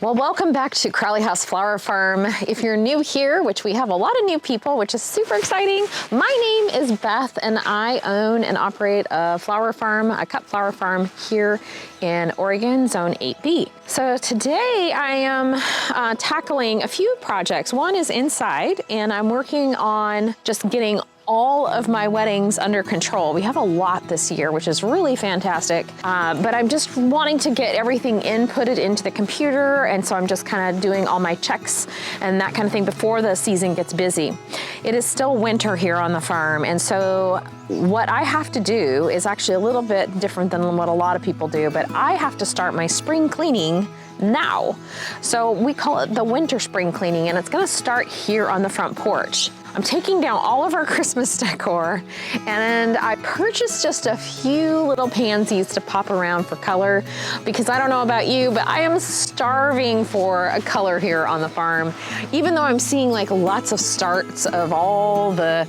Well, welcome back to Crowley House Flower Farm. If you're new here, which we have a lot of new people, which is super exciting, my name is Beth and I own and operate a flower farm, a cut flower farm here in Oregon, Zone 8B. So today I am tackling a few projects. One is inside, and I'm working on just getting all of my weddings under control. We have a lot this year, which is really fantastic, but I'm just wanting to get everything inputted into the computer, and so I'm just kind of doing all my checks and that kind of thing before the season gets busy. It is still winter here on the farm, and so what I have to do is actually a little bit different than what a lot of people do, but I have to start my spring cleaning now. So we call it the winter spring cleaning, and it's gonna start here on the front porch. I'm taking down all of our Christmas decor, and I purchased just a few little pansies to pop around for color, because I don't know about you, but I am starving for a color here on the farm. Even though I'm seeing like lots of starts of all the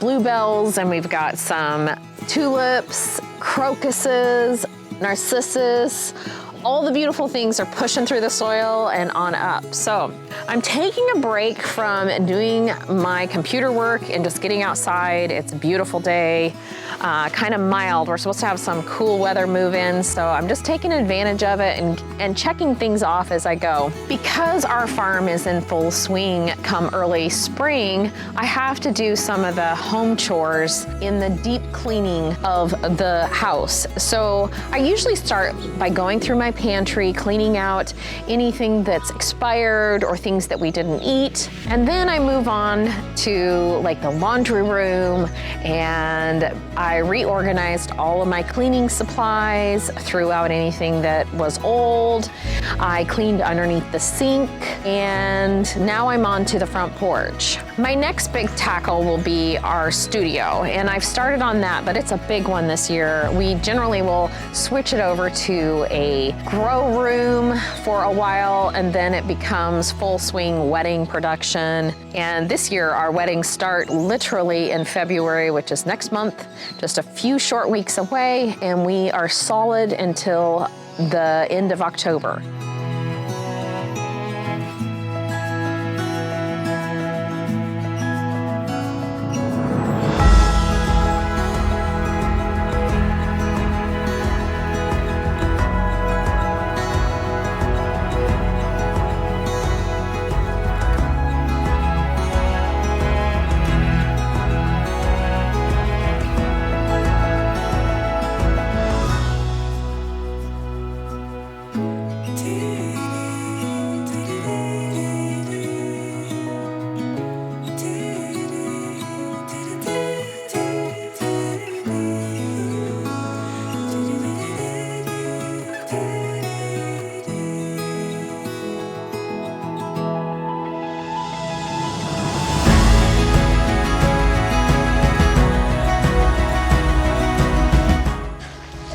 bluebells, and we've got some tulips, crocuses, narcissus, all the beautiful things are pushing through the soil and on up. So I'm taking a break from doing my computer work and just getting outside. It's a beautiful day, kind of mild. We're supposed to have some cool weather move in, so I'm just taking advantage of it and checking things off as I go. Because our farm is in full swing come early spring, I have to do some of the home chores in the deep cleaning of the house. So I usually start by going through my pantry, cleaning out anything that's expired or things that we didn't eat. And then I move on to like the laundry room, and I reorganized all of my cleaning supplies, threw out anything that was old. I cleaned underneath the sink, and now I'm on to the front porch. My next big tackle will be our studio, and I've started on that, but it's a big one this year. We generally will switch it over to a grow room for a while, and then it becomes full swing wedding production. And this year our weddings start literally in February, which is next month, just a few short weeks away, and we are solid until the end of October.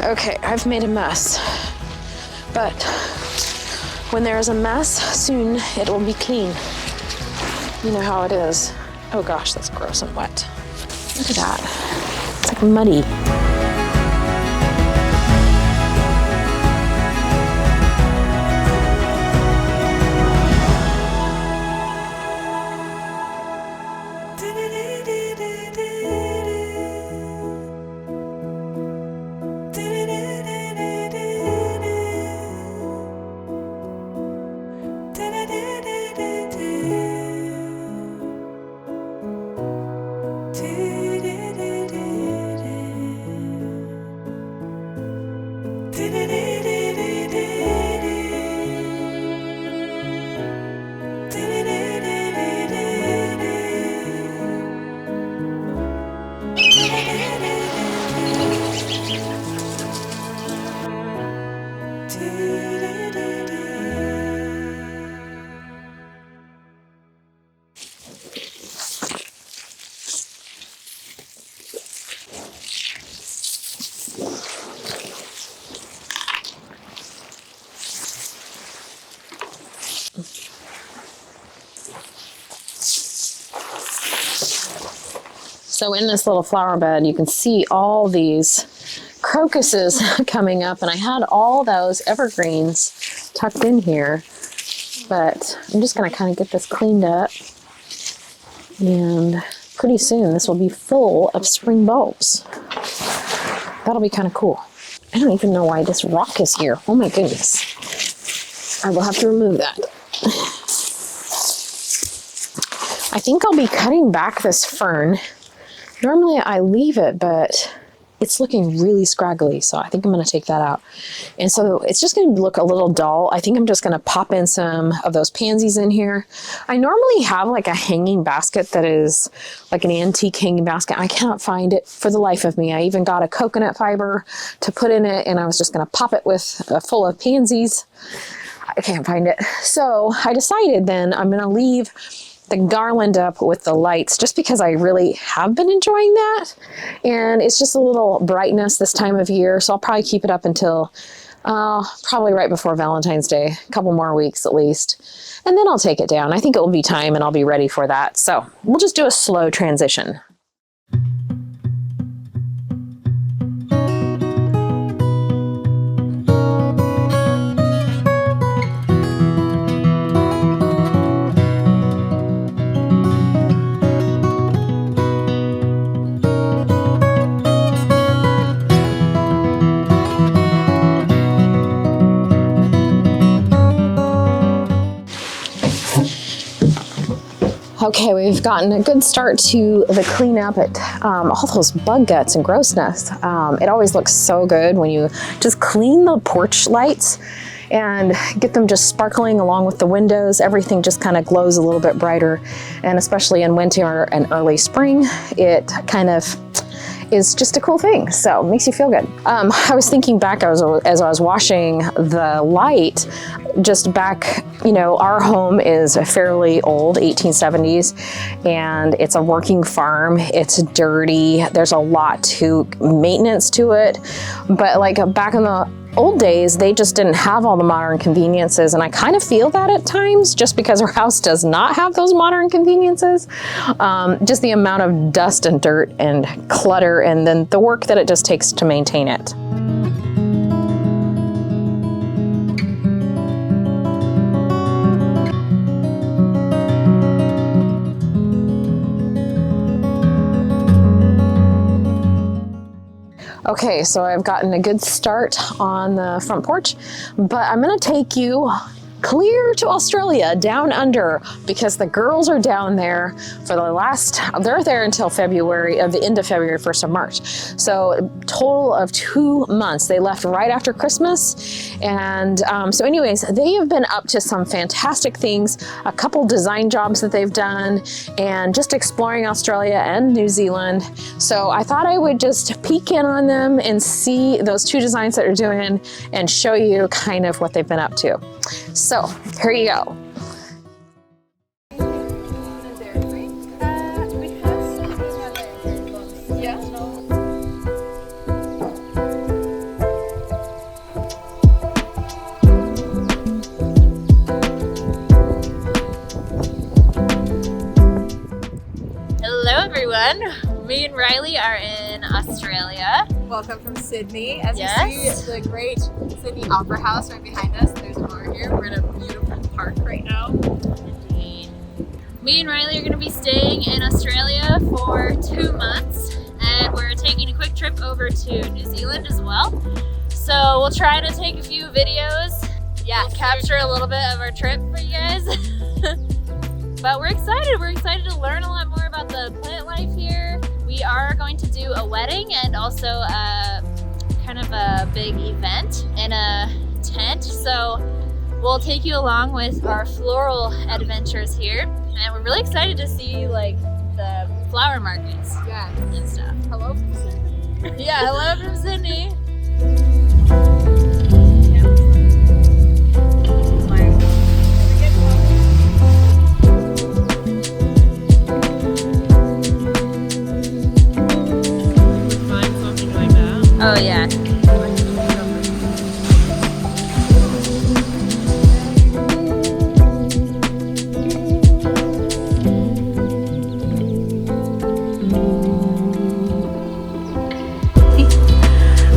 Okay, I've made a mess, but when there is a mess, soon it will be clean. You know how it is. Oh gosh, that's gross and wet. Look at that. It's like muddy. So in this little flower bed, you can see all these crocuses coming up, and I had all those evergreens tucked in here. But I'm just gonna kind of get this cleaned up, and pretty soon this will be full of spring bulbs. That'll be kind of cool. I don't even know why this rock is here. Oh my goodness. I will have to remove that. I think I'll be cutting back this fern. Normally I leave it, but it's looking really scraggly, so I think I'm going to take that out. And so it's just going to look a little dull. I think I'm just going to pop in some of those pansies in here. I normally have like a hanging basket that is like an antique hanging basket. I cannot find it for the life of me. I even got a coconut fiber to put in it, and I was just going to pop it with full of pansies. I can't find it. So I decided then I'm going to leave the garland up with the lights just because I really have been enjoying that, and it's just a little brightness this time of year, so I'll probably keep it up until probably right before Valentine's Day, a couple more weeks at least, and then I'll take it down. I think it will be time and I'll be ready for that, so we'll just do a slow transition. Okay, we've gotten a good start to the cleanup at all those bug guts and grossness. It always looks so good when you just clean the porch lights and get them just sparkling along with the windows. Everything just kind of glows a little bit brighter, and especially in winter and early spring, it kind of is just a cool thing. So it makes you feel good. I was thinking back as I was washing the light, just back, you know, our home is fairly old, 1870s, and it's a working farm. It's dirty. There's a lot to maintenance to it. But like back in the old days, they just didn't have all the modern conveniences, and I kind of feel that at times just because our house does not have those modern conveniences. Just the amount of dust and dirt and clutter, and then the work that it just takes to maintain it. Okay, so I've gotten a good start on the front porch, but I'm gonna take you clear to Australia, down under, because the girls are down there for they're there until the end of February, 1st of March. So total of 2 months. They left right after Christmas. And so anyways, they have been up to some fantastic things, a couple design jobs that they've done, and just exploring Australia and New Zealand. So I thought I would just peek in on them and see those 2 designs that they're doing and show you kind of what they've been up to. So here you go. Hello everyone, me and Riley are in Australia. Welcome from Sydney. As you see the great Sydney Opera House right behind us, there's more here. We're in a beautiful park right now. Indeed. Me and Riley are going to be staying in Australia for 2 months, and we're taking a quick trip over to New Zealand as well. So we'll try to take a few videos, we'll capture a little bit of our trip for you guys. But we're excited. We're excited to learn a lot more about the plant life here. We are going to do a wedding and also kind of a big event in a tent. So we'll take you along with our floral adventures here. And we're really excited to see like the flower markets and stuff. Hello from Sydney. Yeah, hello from Sydney. Oh yeah.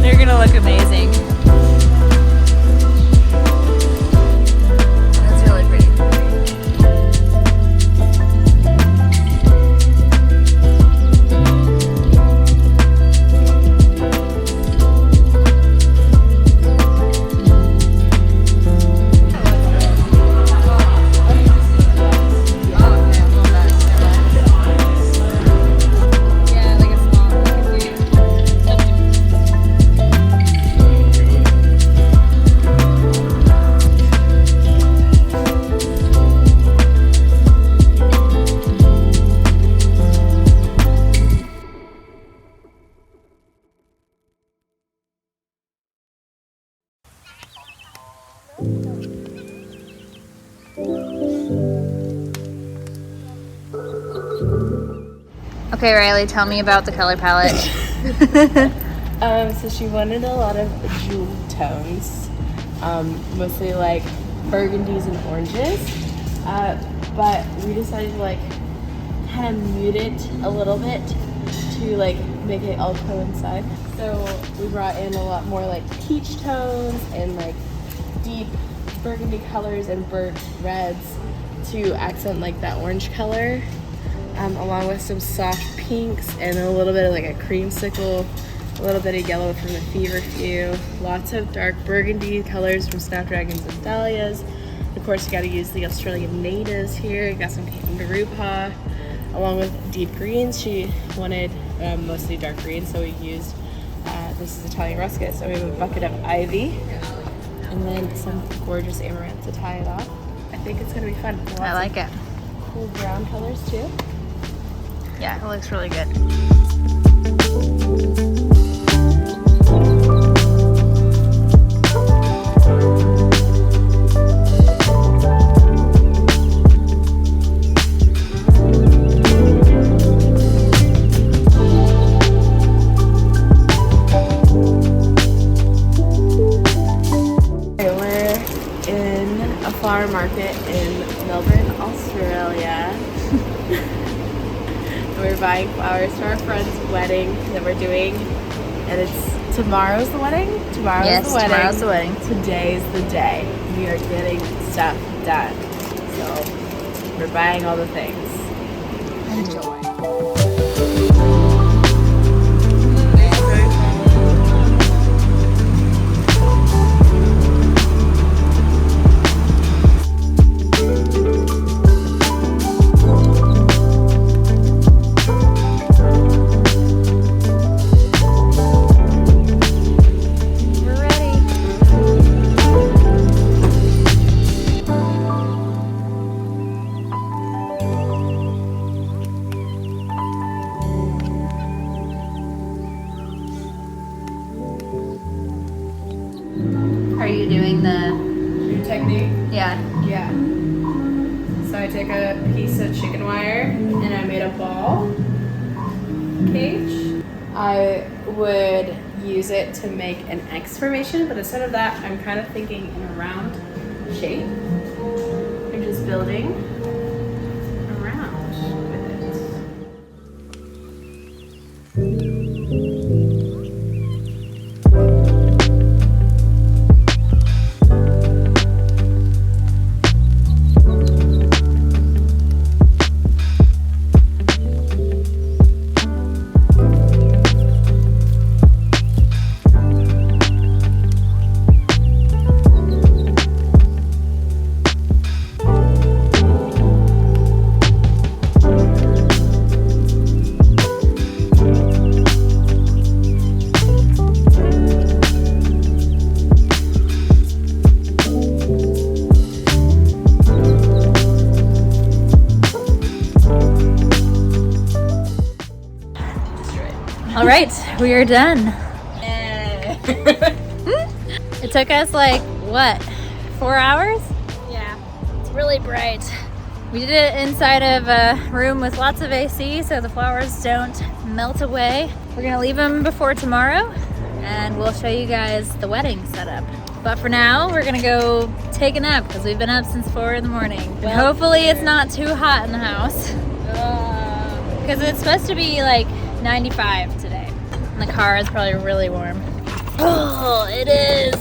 They're gonna look amazing. That's really pretty. Okay, Riley, tell me about the color palette. So she wanted a lot of jewel tones, mostly like burgundies and oranges, but we decided to like kind of mute it a little bit to like make it all coincide. So we brought in a lot more like peach tones and like deep burgundy colors and burnt reds to accent like that orange color, along with some soft pinks and a little bit of like a creamsicle, a little bit of yellow from the feverfew, lots of dark burgundy colors from snapdragons and dahlias. Of course, you got to use the Australian natives here. You got some kangaroo paw, along with deep greens. She wanted mostly dark green, so we used this is Italian russet. So we have a bucket of ivy, and then some gorgeous amaranth to tie it off. I think it's gonna be fun. I like it. Cool brown colors too. Yeah, it looks really good. Flower market in Melbourne, Australia. We're buying flowers for our friend's wedding that we're doing, and it's tomorrow's the wedding. Tomorrow's the wedding. Today's the day. We are getting stuff done. So we're buying all the things. Enjoy. Are you doing the New technique? Yeah. Yeah. So I take a piece of chicken wire and I made a ball cage. I would use it to make an X formation, but instead of that, I'm kind of thinking in a round shape. I'm just building around with it. All right, we are done. It took us like, what, 4 hours? Yeah, it's really bright. We did it inside of a room with lots of AC so the flowers don't melt away. We're gonna leave them before tomorrow and we'll show you guys the wedding setup. But for now, we're gonna go take a nap because we've been up since 4 in the morning. And hopefully it's not too hot in the house. Because it's supposed to be like 95 today. And the car is probably really warm. Oh, it is.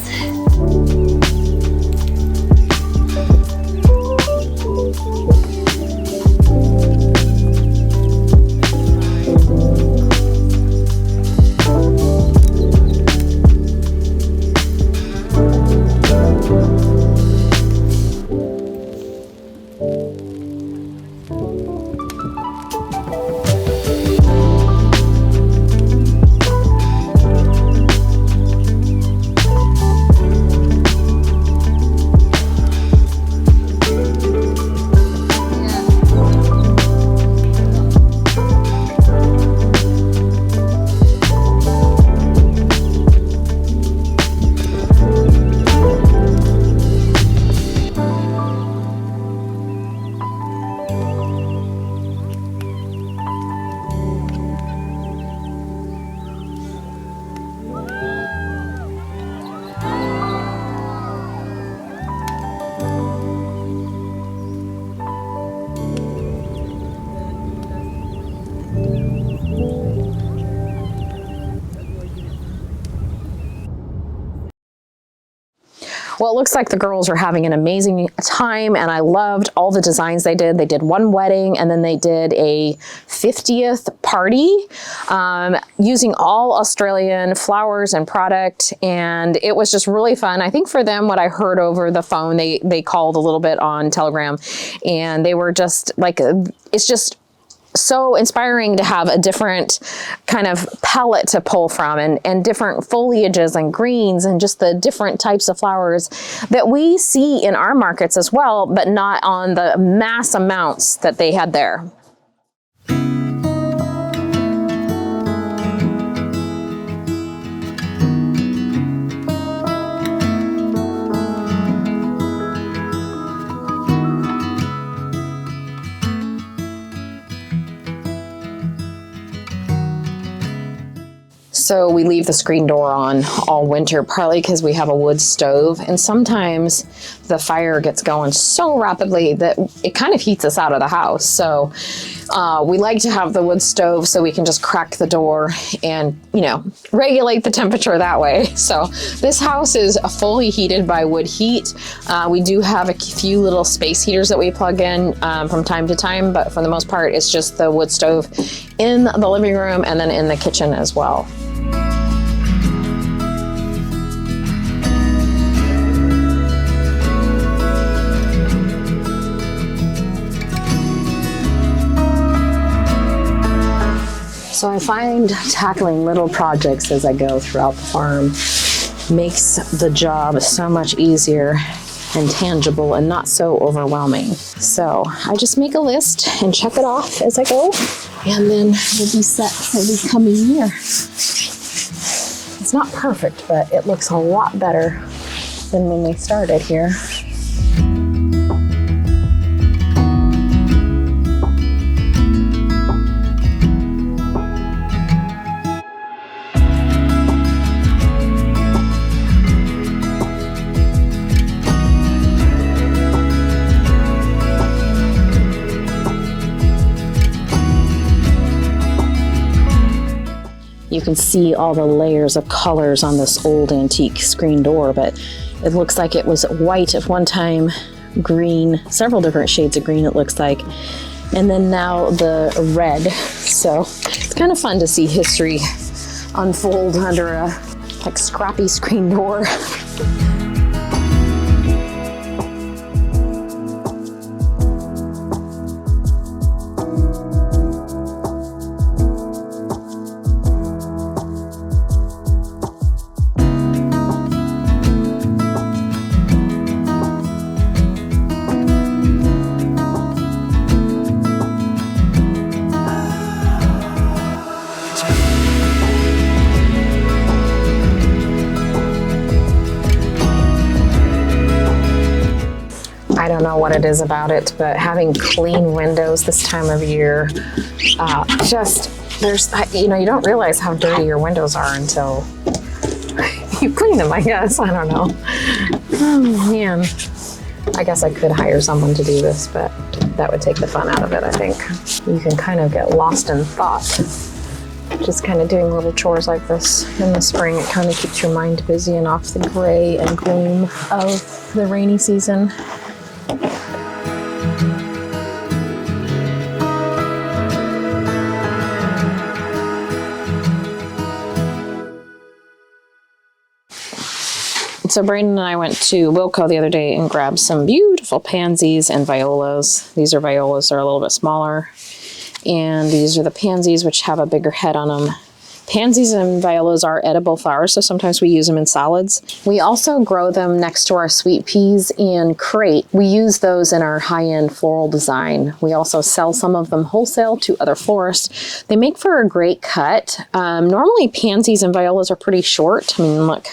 Well, it looks like the girls are having an amazing time, and I loved all the designs they did. They did one wedding, and then they did a 50th party using all Australian flowers and product, and it was just really fun. I think for them, what I heard over the phone, they called a little bit on Telegram, and they were just like, it's just so inspiring to have a different kind of palette to pull from, and different foliages and greens and just the different types of flowers that we see in our markets as well, but not on the mass amounts that they had there. So we leave the screen door on all winter, partly because we have a wood stove, and sometimes the fire gets going so rapidly that it kind of heats us out of the house. So we like to have the wood stove so we can just crack the door and, you know, regulate the temperature that way. So this house is fully heated by wood heat. We do have a few little space heaters that we plug in from time to time, but for the most part, it's just the wood stove in the living room and then in the kitchen as well. So I find tackling little projects as I go throughout the farm makes the job so much easier and tangible and not so overwhelming. So I just make a list and check it off as I go, and then we'll be set for the coming year. It's not perfect, but it looks a lot better than when we started here. You can see all the layers of colors on this old antique screen door, but it looks like it was white at one time, green, several different shades of green it looks like, and then now the red. So it's kind of fun to see history unfold under a like scrappy screen door. I don't know what it is about it, but having clean windows this time of year, you don't realize how dirty your windows are until you clean them, I guess. I don't know. Oh man. I guess I could hire someone to do this, but that would take the fun out of it, I think. You can kind of get lost in thought. Just kind of doing little chores like this in the spring. It kind of keeps your mind busy and off the gray and gloom of the rainy season. So Brandon and I went to Wilco the other day and grabbed some beautiful pansies and violas. These are violas, they're a little bit smaller. And these are the pansies, which have a bigger head on them. Pansies and violas are edible flowers, so sometimes we use them in salads. We also grow them next to our sweet peas and crepe. We use those in our high-end floral design. We also sell some of them wholesale to other florists. They make for a great cut. Normally pansies and violas are pretty short. I mean, look,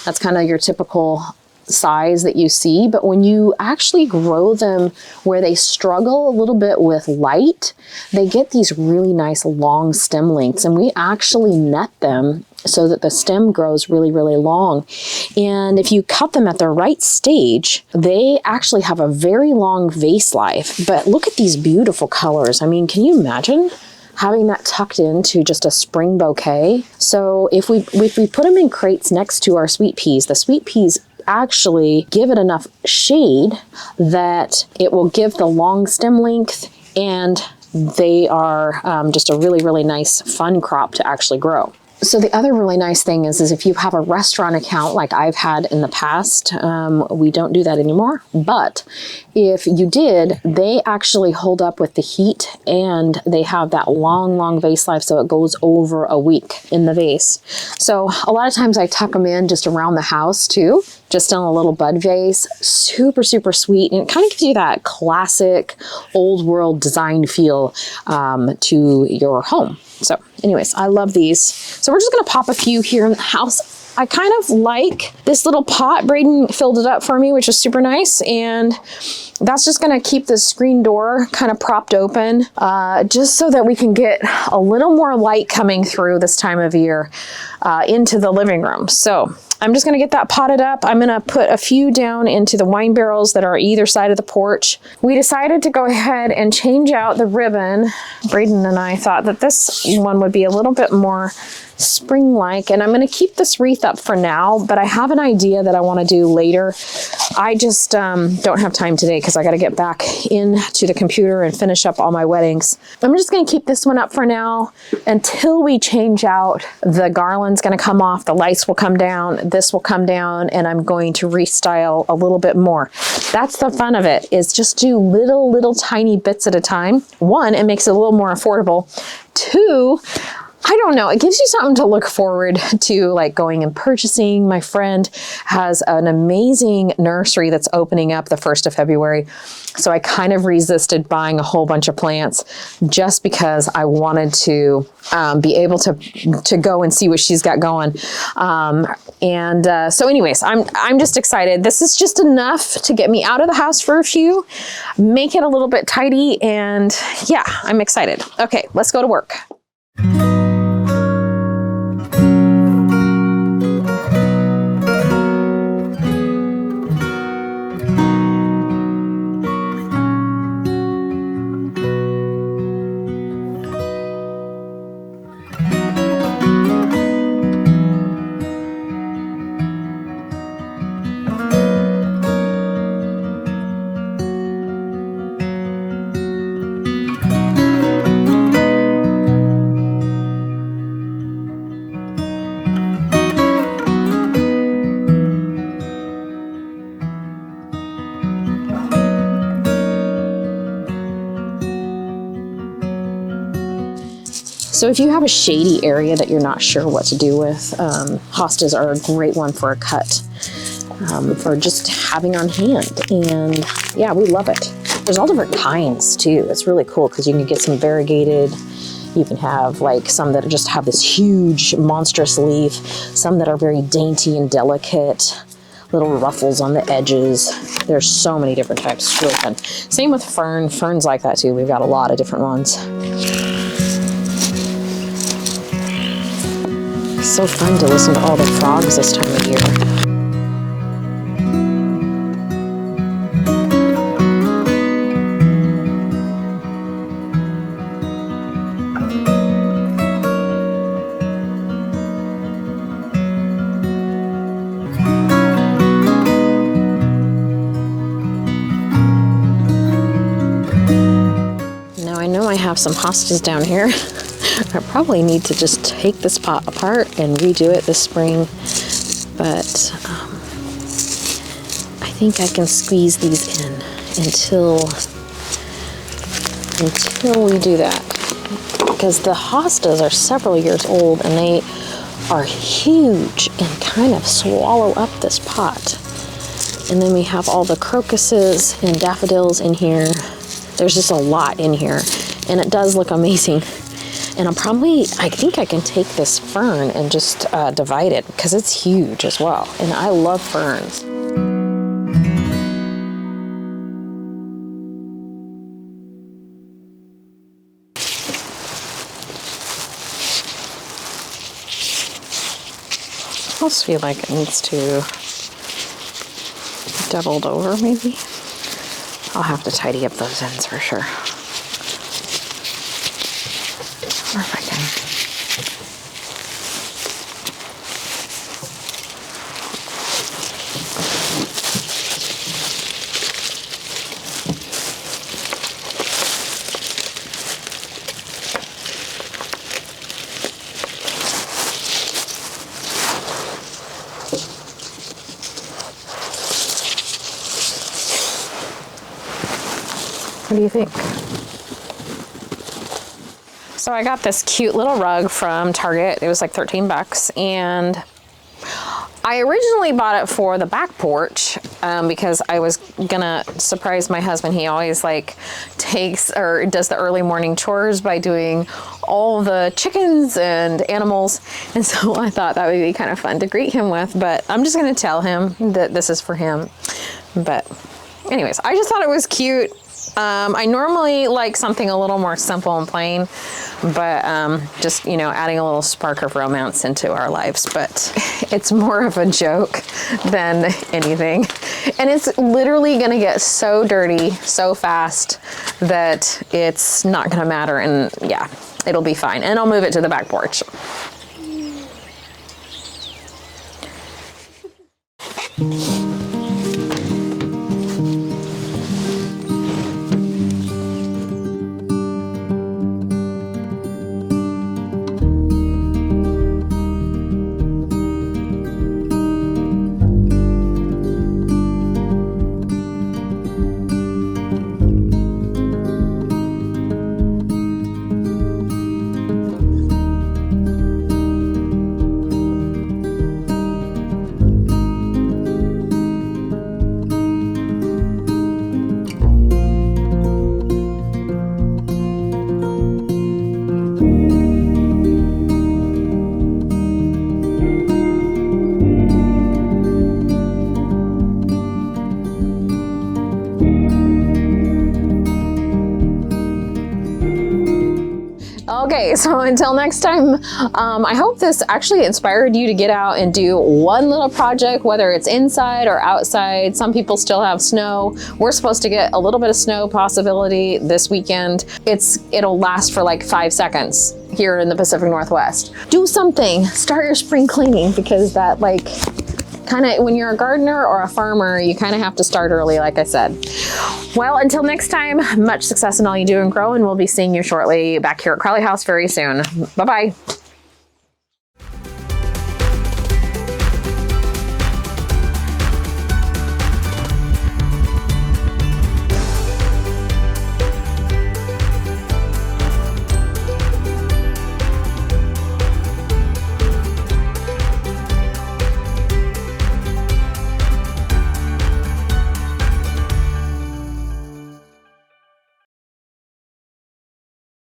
that's kind of your typical size that you see, but when you actually grow them where they struggle a little bit with light, they get these really nice long stem lengths, and we actually net them so that the stem grows really, really long. And if you cut them at the right stage, they actually have a very long vase life. But look at these beautiful colors. I mean, can you imagine having that tucked into just a spring bouquet? So if we put them in crates next to our sweet peas, the sweet peas actually give it enough shade that it will give the long stem length, and they are just a really, really nice, fun crop to actually grow. So the other really nice thing is if you have a restaurant account like I've had in the past, we don't do that anymore, but if you did, they actually hold up with the heat, and they have that long, long vase life, so it goes over a week in the vase. So a lot of times I tuck them in just around the house too, just in a little bud vase. Super, super sweet, and it kind of gives you that classic old world design feel to your home. So anyways, I love these. So we're just gonna pop a few here in the house. I kind of like this little pot. Braden filled it up for me, which is super nice. And that's just gonna keep the screen door kind of propped open, just so that we can get a little more light coming through this time of year into the living room. So I'm just gonna get that potted up. I'm gonna put a few down into the wine barrels that are either side of the porch. We decided to go ahead and change out the ribbon. Braden and I thought that this one would be a little bit more spring-like, and I'm going to keep this wreath up for now, but I have an idea that I want to do later. I just don't have time today because I got to get back into the computer and finish up all my weddings. I'm just going to keep this one up for now until we change out. The garland's going to come off, the lights will come down, this will come down, and I'm going to restyle a little bit more. That's the fun of it, is just do little tiny bits at a time. One, it makes it a little more affordable. Two, I don't know, it gives you something to look forward to, like going and purchasing. My friend has an amazing nursery that's opening up the 1st of February. So I kind of resisted buying a whole bunch of plants just because I wanted to be able to go and see what she's got going. So anyways, I'm just excited. This is just enough to get me out of the house for a few, make it a little bit tidy, and yeah, I'm excited. Okay, let's go to work. So if you have a shady area that you're not sure what to do with, hostas are a great one for a cut, for just having on hand. And yeah, we love it. There's all different kinds too. It's really cool because you can get some variegated. You can have like some that just have this huge monstrous leaf, some that are very dainty and delicate, little ruffles on the edges. There's so many different types. It's really fun. Same with fern. Fern's like that too. We've got a lot of different ones. So fun to listen to all the frogs this time of year. Now I know I have some hostas down here. I probably need to just take this pot apart and redo it this spring, but I think I can squeeze these in until we do that, because the hostas are several years old and they are huge and kind of swallow up this pot. And then we have all the crocuses and daffodils in here. There's just a lot in here, and it does look amazing. And I think I can take this fern and just divide it because it's huge as well. And I love ferns. I almost feel like it needs to be doubled over maybe. I'll have to tidy up those ends for sure. Or if I can. What do you think? So I got this cute little rug from Target. It was like 13 bucks, and I originally bought it for the back porch because I was gonna surprise my husband. He always like takes or does the early morning chores by doing all the chickens and animals. And so I thought that would be kind of fun to greet him with, but I'm just gonna tell him that this is for him. But anyways, I just thought it was cute. I normally like something a little more simple and plain, but just, you know, adding a little spark of romance into our lives. But it's more of a joke than anything. And it's literally gonna get so dirty so fast that it's not gonna matter. And yeah, it'll be fine. And I'll move it to the back porch. Okay, so until next time, I hope this actually inspired you to get out and do one little project, whether it's inside or outside. Some people still have snow. We're supposed to get a little bit of snow possibility this weekend. It'll last for like 5 seconds here in the Pacific Northwest. Do something, start your spring cleaning, because that like kind of, when you're a gardener or a farmer, you kind of have to start early, like I said. Well, until next time, much success in all you do and grow, and we'll be seeing you shortly back here at Crowley House very soon. Bye-bye.